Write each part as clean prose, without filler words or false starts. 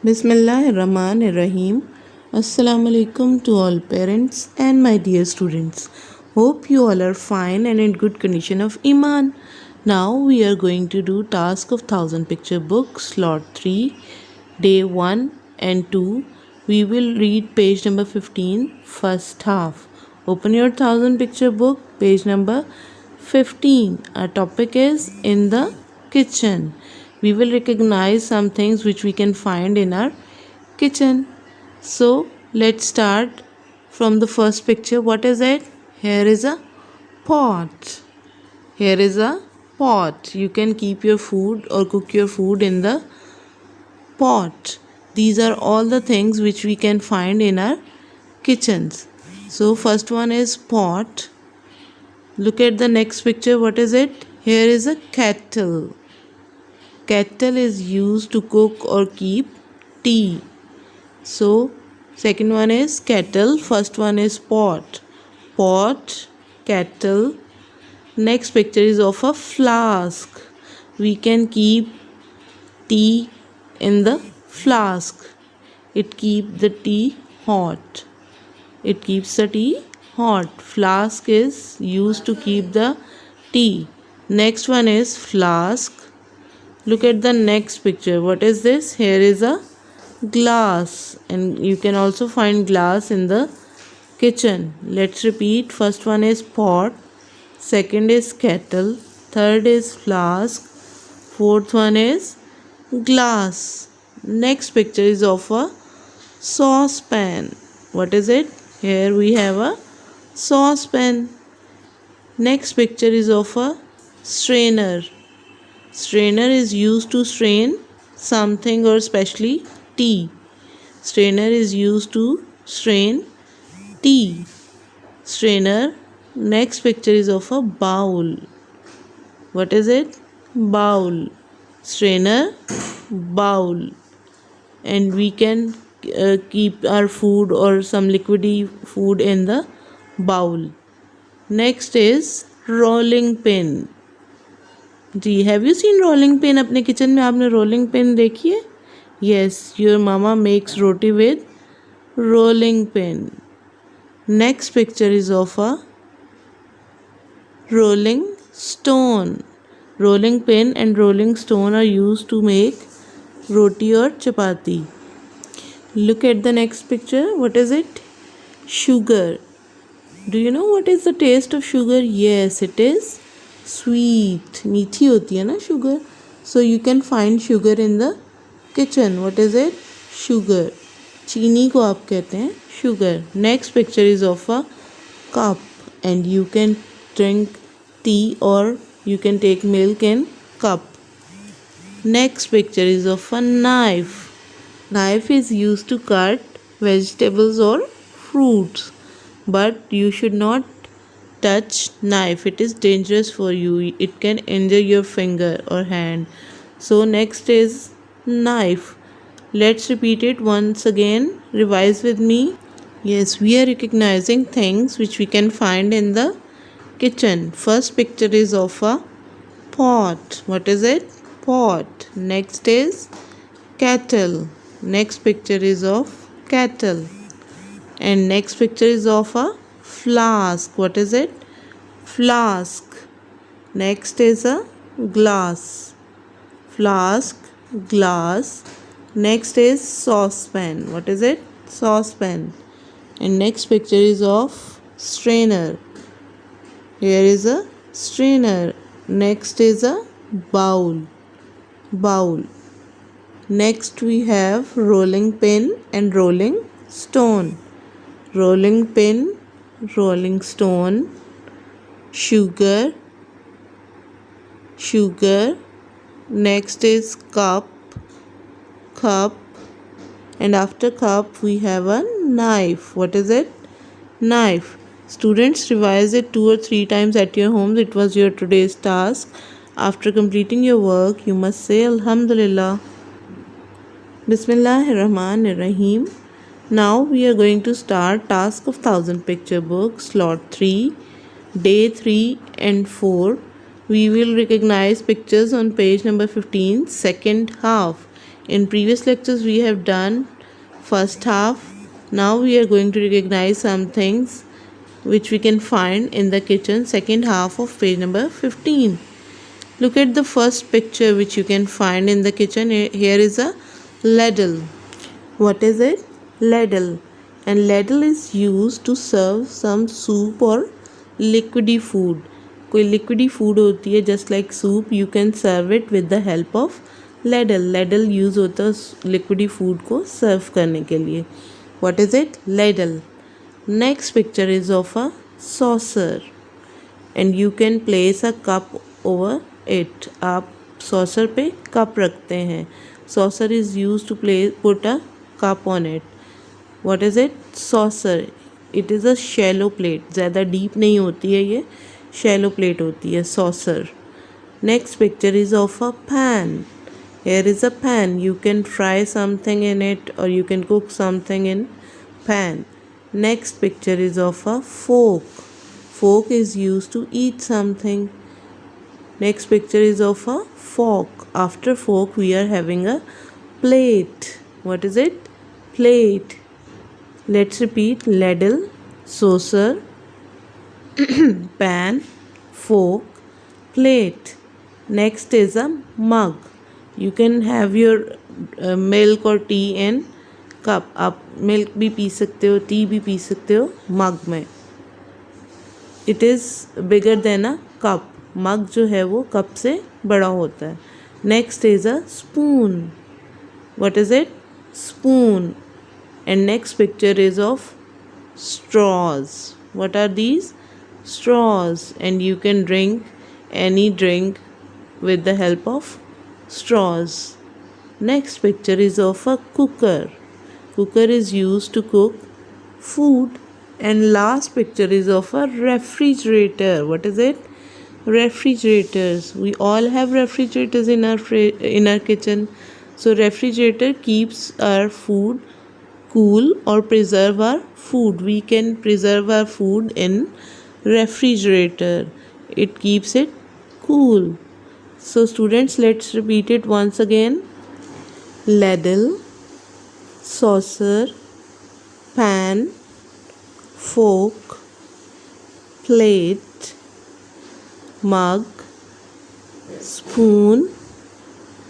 Bismillahirrahmanirrahim. Assalamu alaikum to all parents and my dear students. Hope you all are fine and in good condition of Iman. Now we are going to do task of 1000 picture book slot 3 day 1 and 2. We will read page number 15 first half. Open your 1000 picture book page number 15. Our topic is in the kitchen. We will recognize some things which we can find in our kitchen. So let's start from the first picture. What is it? Here is a pot. Here is a pot. You can keep your food or cook your food in the pot. These are all the things which we can find in our kitchens. So first one is pot. Look at the next picture. What is it? Here is a kettle. Kettle is used to cook or keep tea. So second one is kettle, first one is pot. Pot, kettle. Next picture is of a flask. We can keep tea in the flask. It keeps the tea hot. It keeps the tea hot. Flask is used to keep the tea. Next one is flask. Look at the next picture. What is this? Here is a glass, and you can also find glass in the kitchen. Let's repeat. First one is pot, second is kettle, third is flask, fourth one is glass. Next picture is of a saucepan. What is it? Here we have a saucepan. Next picture is of a strainer. Strainer is used to strain something or especially tea. Strainer is used to strain tea. Strainer. Next picture is of a bowl. What is it? Bowl. Strainer, bowl. And we can keep our food or some liquidy food in the bowl. Next is rolling pin. जी have you seen rolling pin? अपने kitchen में आपने rolling pin देखी है? Yes, your mama makes roti with rolling pin. Next picture is of a rolling stone. Rolling pin and rolling stone are used to make roti or chapati. Look at the next picture. What is it? Sugar. Do you know what is the taste of sugar? Yes, it is sweet. मीठी होती है ना sugar. So you can find sugar in the kitchen. What is it? Sugar. चीनी को आप कहते हैं sugar. Next picture is of a cup, and you can drink tea or you can take milk in cup. Next picture is of a knife. Knife is used to cut vegetables or fruits, but you should not touch knife. It is dangerous for you. It can injure your finger or hand. So next is knife. Let's repeat it once again. Revise with me. Yes, we are recognizing things which we can find in the kitchen. First picture is of a pot. What is it? Pot. Next is kettle. Next picture is of kettle. And next picture is of a flask. What is it? Flask. Next is a glass. Flask, glass. Next is saucepan. What is it? Saucepan. And next picture is of strainer. Here is a strainer. Next is a bowl. Bowl. Next we have rolling pin and rolling stone. Rolling pin, rolling stone, sugar, sugar. Next is cup, cup. And after cup we have a knife. What is it? Knife. Students, revise it 2 or 3 times at your homes. It was your today's task. After completing your work, you must say Alhamdulillah. Bismillahirrahmanirrahim. Now we are going to start task of 1000 picture book slot 3 day 3 and 4. We will recognize pictures on page number 15 second half. In previous lectures we have done first half. Now we are going to recognize some things which we can find in the kitchen, second half of page number 15. Look at the first picture which you can find in the kitchen. Here is a ladle. What is it? Ladle. And ladle is used to serve some soup or liquidy food. कोई liquidy food होती है just like soup, you can serve it with the help of ladle. Ladle use होता है liquidy food को serve करने के लिए. What is it? Ladle. Next picture is of a saucer and you can place a cup over it. आप saucer पे cup रखते हैं. Saucer is used to put a cup on it. What is it? Saucer. It is a shallow plate. ज़्यादा deep नहीं होती है ये, shallow plate होती है saucer. Next picture is of a pan. Here is a pan. You can fry something in it or you can cook something in pan. Next picture is of a fork. Fork is used to eat something. Next picture is of a fork. After fork we are having a plate. What is it? Plate. Let's repeat. Ladle, saucer, pan, fork, plate. Next is a mug. You can have your milk or tea in cup. आप milk भी P सकते हो, tea भी P सकते हो mug में. It is bigger than a cup. Mug जो है वो cup से बड़ा होता है. Next is a spoon. What is it? Spoon. And next picture is of straws. What are these? Straws. And you can drink any drink with the help of straws. Next picture is of a cooker. Cooker is used to cook food. And last picture is of a refrigerator. What is it? Refrigerators. We all have refrigerators in our kitchen. So refrigerator keeps our food cool or preserve our food. We can preserve our food in refrigerator. It keeps it cool. So students, let's repeat it once again. Ladle, saucer, pan, fork, plate, mug, spoon,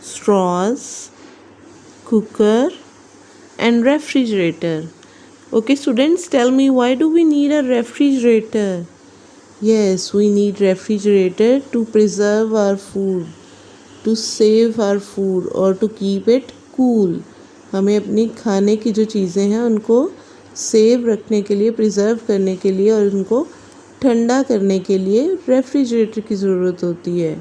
straws, cooker and refrigerator. Okay students, tell me, why do we need a refrigerator? Yes, we need refrigerator to preserve our food, to save our food or to keep it cool. हमें अपनी खाने की जो चीज़ें हैं उनको save रखने के लिए, प्रिजर्व करने के लिए और उनको ठंडा करने के लिए रेफ्रिजरेटर की ज़रूरत होती है.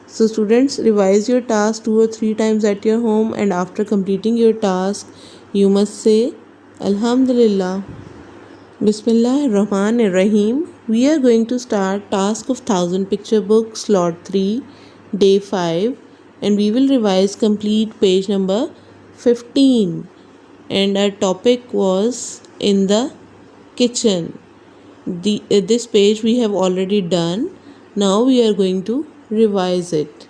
So students, revise your task 2 or 3 times at your home and after completing your task, you must say Alhamdulillah. Bismillahirrahmanirrahim. We are going to start task of 1000 picture book, slot 3, day 5 and we will revise complete page number 15 and our topic was in the kitchen. This page we have already done. Now we are going to revise it.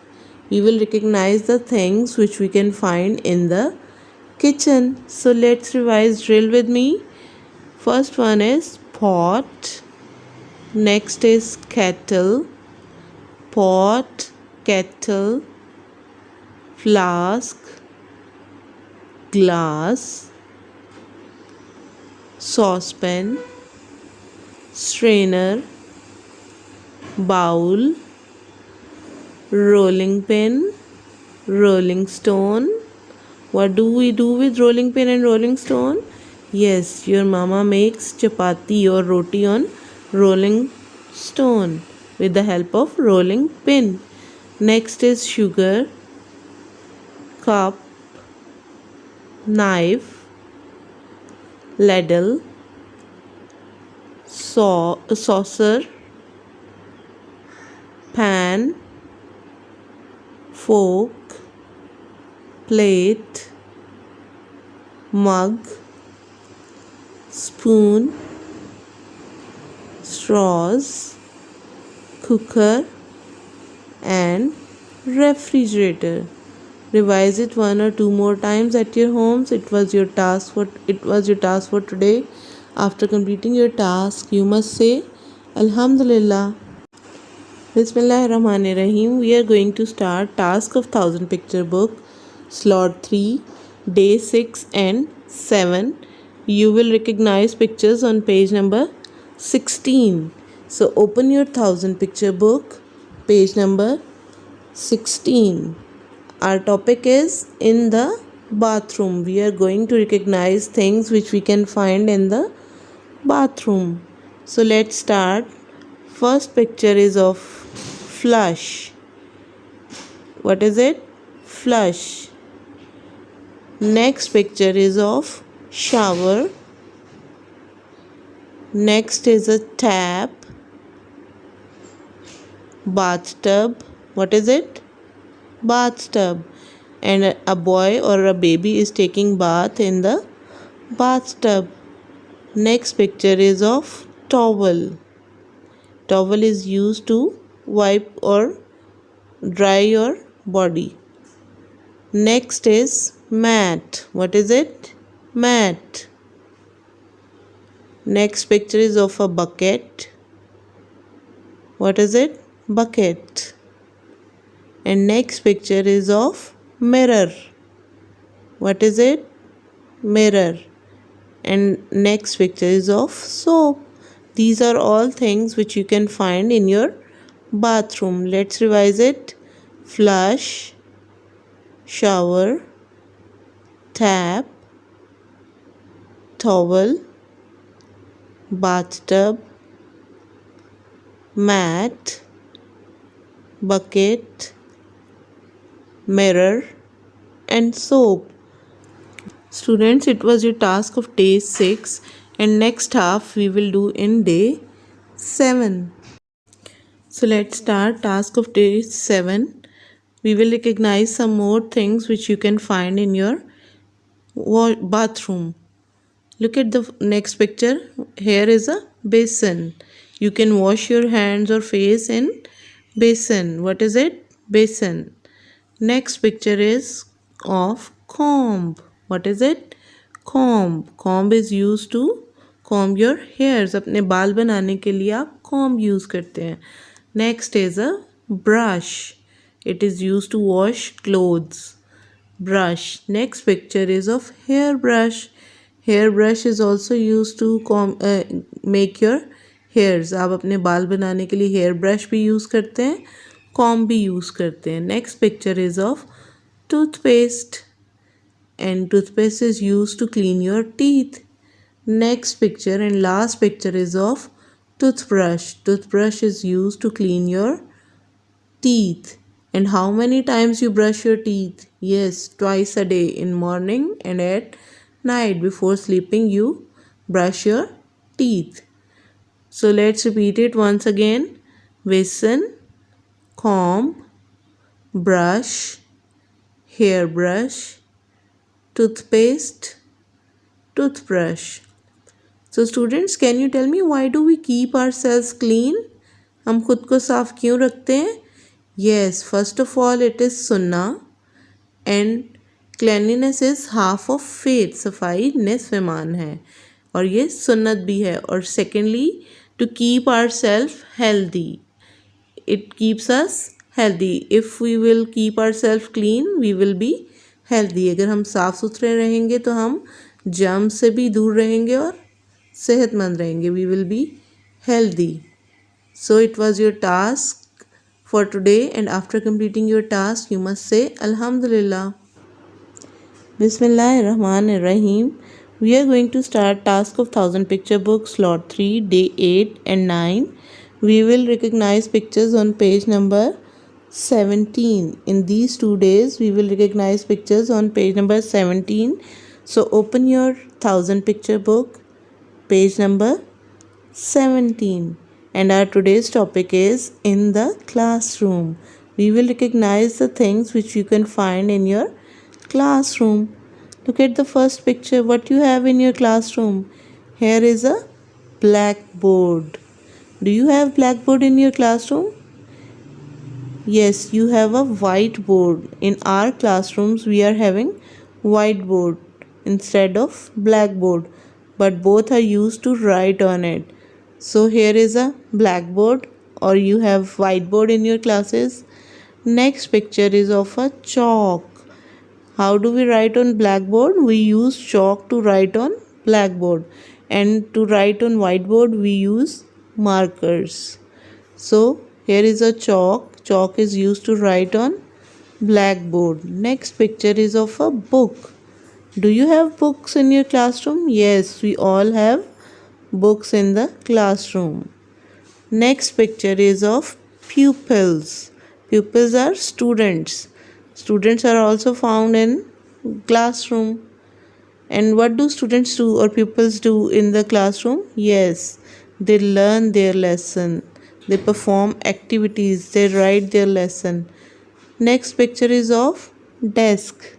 We will recognize the things which we can find in the kitchen. So let's revise. Drill with me. First one is pot. Next is kettle. Pot, kettle, flask, glass, saucepan, strainer, bowl, rolling pin, rolling stone. What do we do with rolling pin and rolling stone? Yes, your mama makes chapati or roti on rolling stone with the help of rolling pin. Next is sugar, cup, knife, ladle, saucer, pan, fork, plate, mug, spoon, straws, cooker and refrigerator. Revise it one or two more times at your homes. It was your task for today. After completing your task, you must say Alhamdulillah. Bismillahirrahmanirrahim. We are going to start Task of 1000 Picture Book, Slot 3, Day 6 and 7. You will recognize pictures on page number 16. So open your 1000 Picture Book, page number 16. Our topic is in the bathroom. We are going to recognize things which we can find in the bathroom. So let's start. First picture is of flush. What is it? Flush. Next picture is of shower. Next is a tap. Bathtub. What is it? Bathtub. And a boy or a baby is taking bath in the bathtub. Next picture is of towel. Towel is used to wipe or dry your body. Next is mat. What is it? Mat. Next picture is of a bucket. What is it? Bucket. And next picture is of mirror. What is it? Mirror. And next picture is of soap. These are all things which you can find in your bathroom. Let's revise it. Flush, shower, tap, towel, bathtub, mat, bucket, mirror and soap. Students, it was your task of day 6 and next half we will do in day 7. So let's start task of day 7. We will recognize some more things which you can find in your bathroom. Look at the next picture. Here is a basin. You can wash your hands or face in basin. What is it? Basin. Next picture is of comb. What is it? Comb. Comb is used to comb your hairs. अपने बाल बनाने के लिए आप comb use करते हैं. Next is a brush. It is used to wash clothes. Brush. Next picture is of hairbrush. Hairbrush is also used to make your hairs. आप अपने बाल बनाने के लिए hairbrush भी use करते हैं, comb भी use करते हैं. Next picture is of toothpaste. And toothpaste is used to clean your teeth. Next picture and last picture is of toothbrush. Toothbrush is used to clean your teeth. And how many times you brush your teeth? Yes, twice a day, in morning and at night. Before sleeping you brush your teeth. So let's repeat it once again. Basin, comb, brush, hairbrush, toothpaste, toothbrush. So students, can you tell me why do we keep ourselves clean? हम खुद को साफ क्यों रखते हैं? Yes, first of all it is sunnah and cleanliness is half of faith. सफाई निस्फ़ ईमान है और ये सुन्नत भी है. और secondly, to keep ourselves healthy. It keeps us healthy. If we will keep ourselves clean, we will be healthy. अगर हम साफ़ सुथरे रहेंगे तो हम जर्म से भी दूर रहेंगे और सेहतमंद रहेंगे. We will be healthy. So it was your task for today, and after completing your task you must say Alhamdulillah. Bismillahirrahmanirrahim. We are going to start task of 1000 picture book, slot 3, day 8 and 9. We will recognize pictures on page number 17. In these 2 days we will recognize pictures on page number 17. So open your 1000 picture book, page number 17. And our today's topic is in the classroom. We will recognize the things which you can find in your classroom. Look at the first picture. What you have in your classroom? Here is a blackboard. Do you have blackboard in your classroom? Yes, you have a whiteboard. In our classrooms, we are having whiteboard instead of blackboard, but both are used to write on it. So here is a blackboard, or you have whiteboard in your classes. Next picture is of a chalk. How do we write on blackboard? We use chalk to write on blackboard, and to write on whiteboard we use markers. So here is a chalk. Chalk is used to write on blackboard. Next picture is of a book. Do you have books in your classroom? Yes, we all have books in the classroom. Next picture is of pupils. Pupils are students. Students are also found in classroom. And what do students do or pupils do in the classroom? Yes, they learn their lesson. They perform activities. They write their lesson. Next picture is of desk.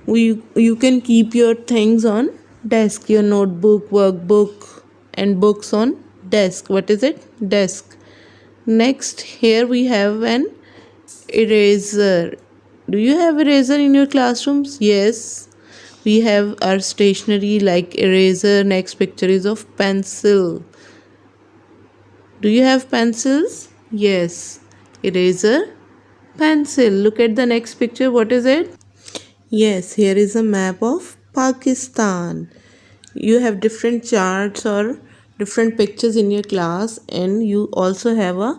You can keep your things on desk, your notebook, workbook, and books on desk. What is it? Desk. Next, here we have an eraser. Do you have eraser in your classrooms? Yes, we have our stationery like eraser. Next picture is of pencil. Do you have pencils? Yes, eraser, pencil. Look at the next picture. What is it? Yes, here is a map of Pakistan. You have different charts or different pictures in your class, and you also have a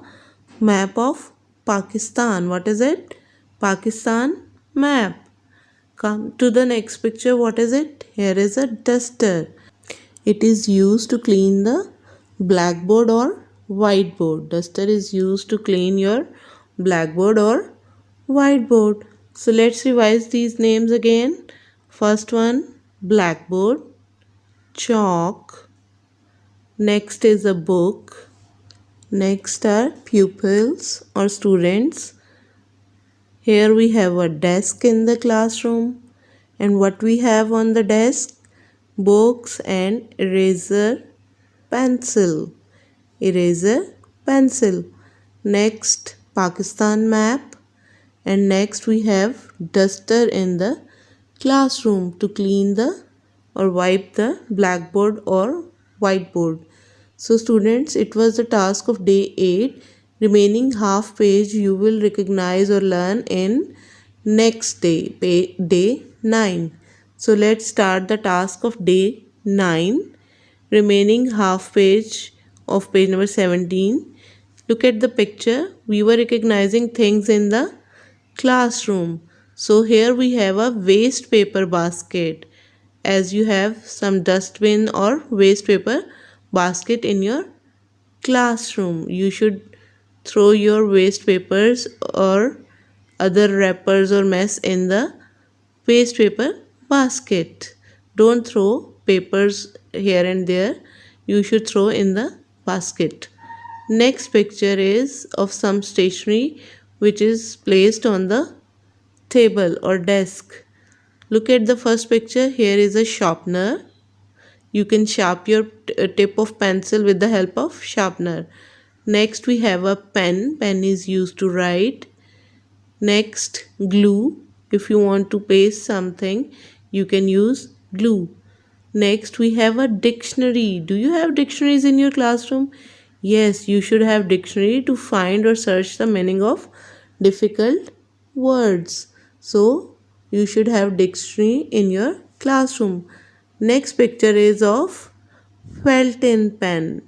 map of Pakistan. What is it? Pakistan map. Come to the next picture. What is it? Here is a duster. It is used to clean the blackboard or whiteboard. Duster is used to clean your blackboard or whiteboard. So let's revise these names again. First one, blackboard, chalk. Next is a book. Next are pupils or students. Here we have a desk in the classroom. And what we have on the desk? Books and eraser, pencil. Eraser, pencil. Next, Pakistan map. And next we have duster in the classroom to clean the or wipe the blackboard or whiteboard. So students, it was the task of day 8. Remaining half page you will recognize or learn in next day, day 9. So let's start the task of day 9. Remaining half page of page number 17. Look at the picture. We were recognizing things in the classroom. So here we have a waste paper basket, as you have some dustbin or waste paper basket in your classroom. You should throw your waste papers or other wrappers or mess in the waste paper basket. Don't throw papers here and there. You should throw in the basket. Next picture is of some stationery which is placed on the table or desk. Look at the first picture. Here is a sharpener. You can sharpen your tip of pencil with the help of sharpener. Next we have a pen. Pen is used to write. Next, glue. If you want to paste something, you can use glue. Next, we have a dictionary. Do you have dictionaries in your classroom? Yes, you should have dictionary to find or search the meaning of difficult words. So, you should have dictionary in your classroom. Next picture is of Felton pen.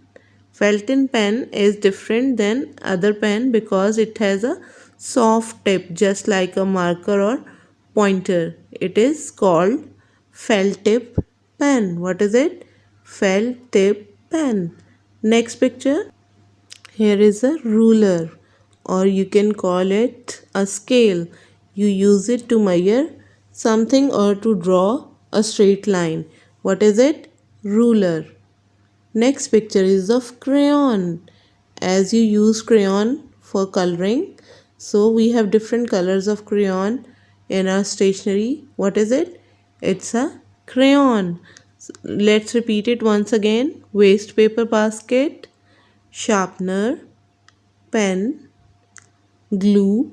Felton pen is different than other pen because it has a soft tip just like a marker or pointer. It is called felt tip pen. What is it? Felt tip pen. Next picture. Here is a ruler, or you can call it a scale. You use it to measure something or to draw a straight line. What is it? Ruler. Next picture is of crayon. As you use crayon for coloring, so we have different colors of crayon in our stationery. What is it? It's a crayon. Let's repeat it once again. Waste paper basket, sharpener, pen, glue,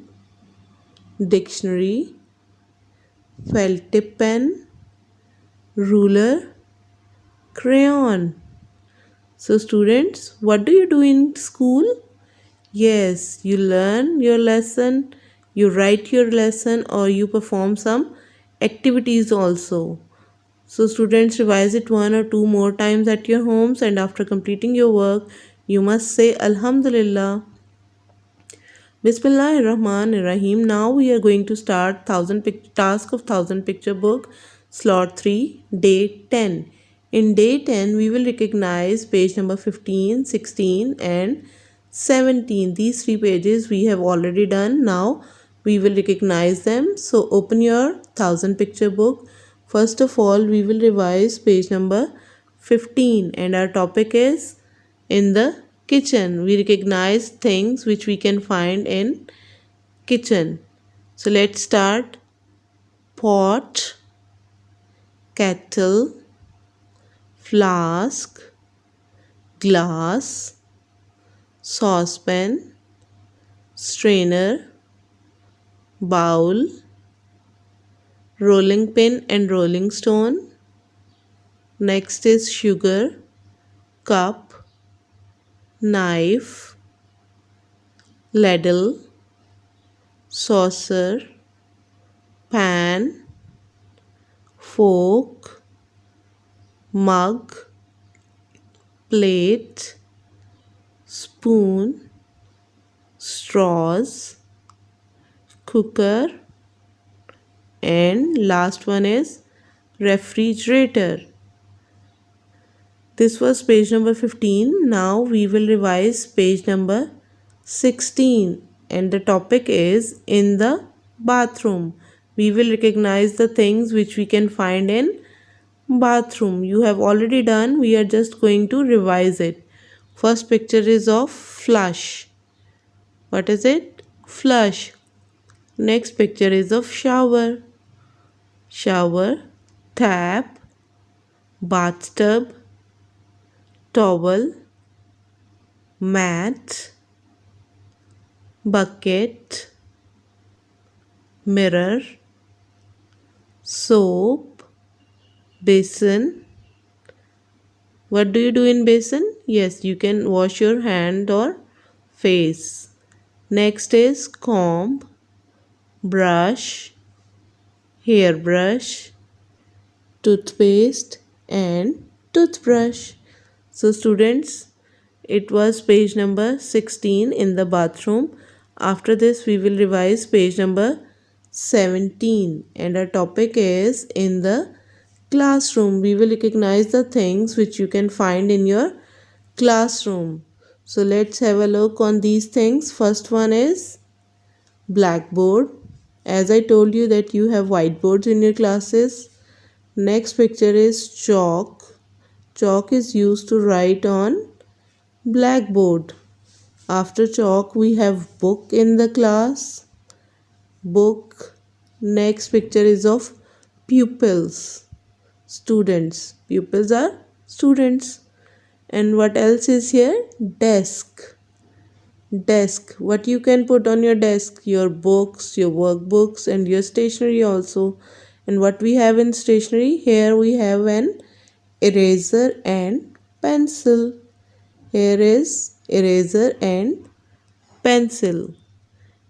dictionary, felt tip pen, ruler, crayon. So students, what do you do in school? Yes, you learn your lesson, you write your lesson, or you perform some activities also. So students, revise it one or two more times at your homes, and after completing your work, you must say Alhamdulillah. Bismillahirrahmanirrahim. Now we are going to start task of 1000 picture book, slot 3, day 10. In day 10, we will recognize page number 15, 16 and 17. These three pages we have already done. Now we will recognize them. So open your 1000 picture book. First of all, we will revise page number 15 and our topic is in the kitchen. We recognize things which we can find in kitchen. So let's start. Pot, kettle, flask, glass, saucepan, strainer, bowl, rolling pin and rolling stone. Next is sugar, cup, knife, ladle, saucer, pan, fork, mug, plate, spoon, straws, cooker, and last one is refrigerator. This was page number 15. Now we will revise page number 16 and the topic is in the bathroom. We will recognize the things which we can find in bathroom. You have already done. We are just going to revise it. First picture is of flush. What is it? Flush. Next picture is of shower. Shower, tap, bathtub, towel, mat, bucket, mirror, soap, basin. What do you do in basin? Yes, you can wash your hand or face. Next is comb, brush, hairbrush, toothpaste and toothbrush. So students, it was page number 16 in the bathroom. After this we will revise page number 17 and our topic is in the classroom. We will recognize the things which you can find in your classroom. So let's have a look on these things. First one is blackboard. As I told you that you have whiteboards in your classes. Next picture is chalk. Chalk is used to write on blackboard. After chalk we have book in the class. Book. Next picture is of pupils. Students. Pupils are students. And what else is here? Desk. Desk. What you can put on your desk? Your books, your workbooks and your stationery also. And what we have in stationery? Here we have an eraser and pencil. Here is eraser and pencil.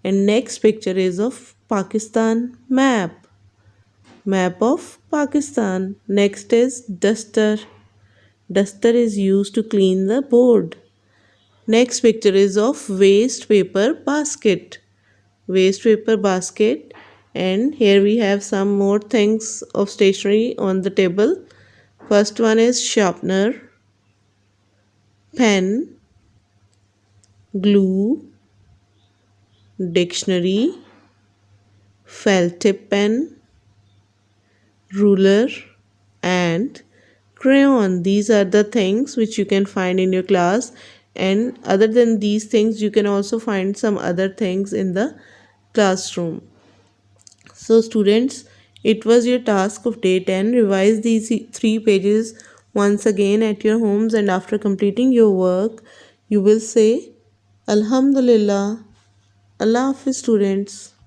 And next picture is of Pakistan map. Map of Pakistan. Next is duster. Duster is used to clean the board. Next picture is of waste paper basket. Waste paper basket. And here we have some more things of stationery on the table. First one is sharpener, pen, glue, dictionary, felt tip pen, ruler and crayon. These are the things which you can find in your class, and other than these things you can also find some other things in the classroom. So students, it was your task of day 10. Revise these three pages once again at your homes, and after completing your work you will say Alhamdulillah. Allah Hafiz students.